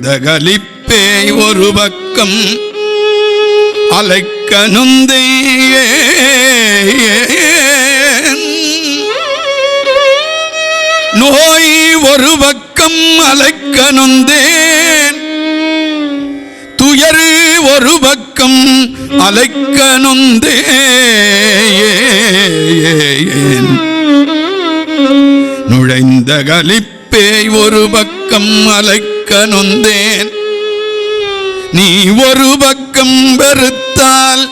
நுழைந்த கலிப்பே ஒரு பக்கம் அலைக்க நொந்தே நோய் ஒரு பக்கம் அலைக்க நொந்தேன் துயரு ஒரு பக்கம் அலைக்க நொந்தேன் நுழைந்த கலிப்பே ஒரு பக்கம் அலைக்க நொந்தேன் நீ ஒரு பக்கம் வெறுத்தால்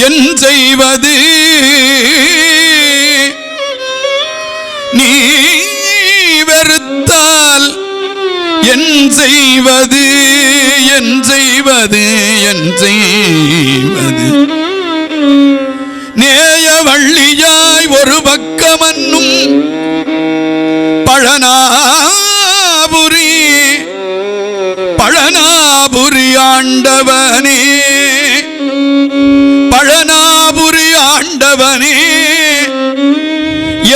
என் செய்வது நீ வெறுத்தால் என் செய்வது என் செய்வது என் செய்வது நேய வள்ளியாய் ஒரு பக்கமன்னும் பழனாபுரி பழனாபுரி ஆண்டவனே பழனாபுரி ஆண்டவனே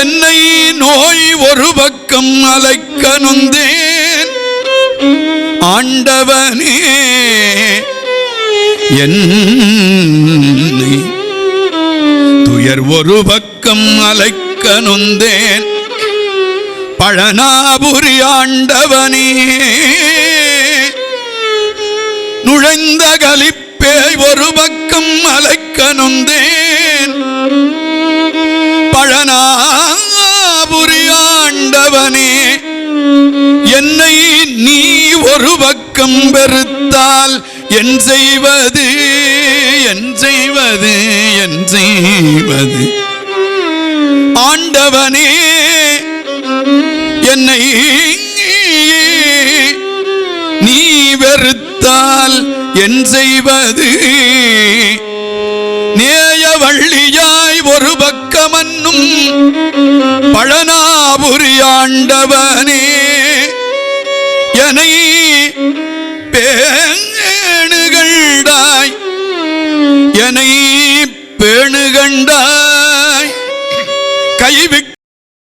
என்னை நோய் ஒரு பக்கம் அலைக்க நொந்தேன் ஆண்டவனே என்னை துயர் ஒரு பக்கம் அலைக்க நொந்தேன் பழனாபுரி ஆண்டவனே நுழைந்த கலிப்பே ஒரு பக்கம் அலைக்க நொந்தேன் பழனாபுரி ஆண்டவனே என்னை நீ ஒரு பக்கம் வெறுத்தால் என் செய்வது என் செய்வது என் செய்வது ஆண்டவனே என்னை நீ வெறுத்தால் என் செய்வது நேய வள்ளியாய் ஒரு பக்கமன்னும் பழனாபுரி ஆண்டவனே என்னை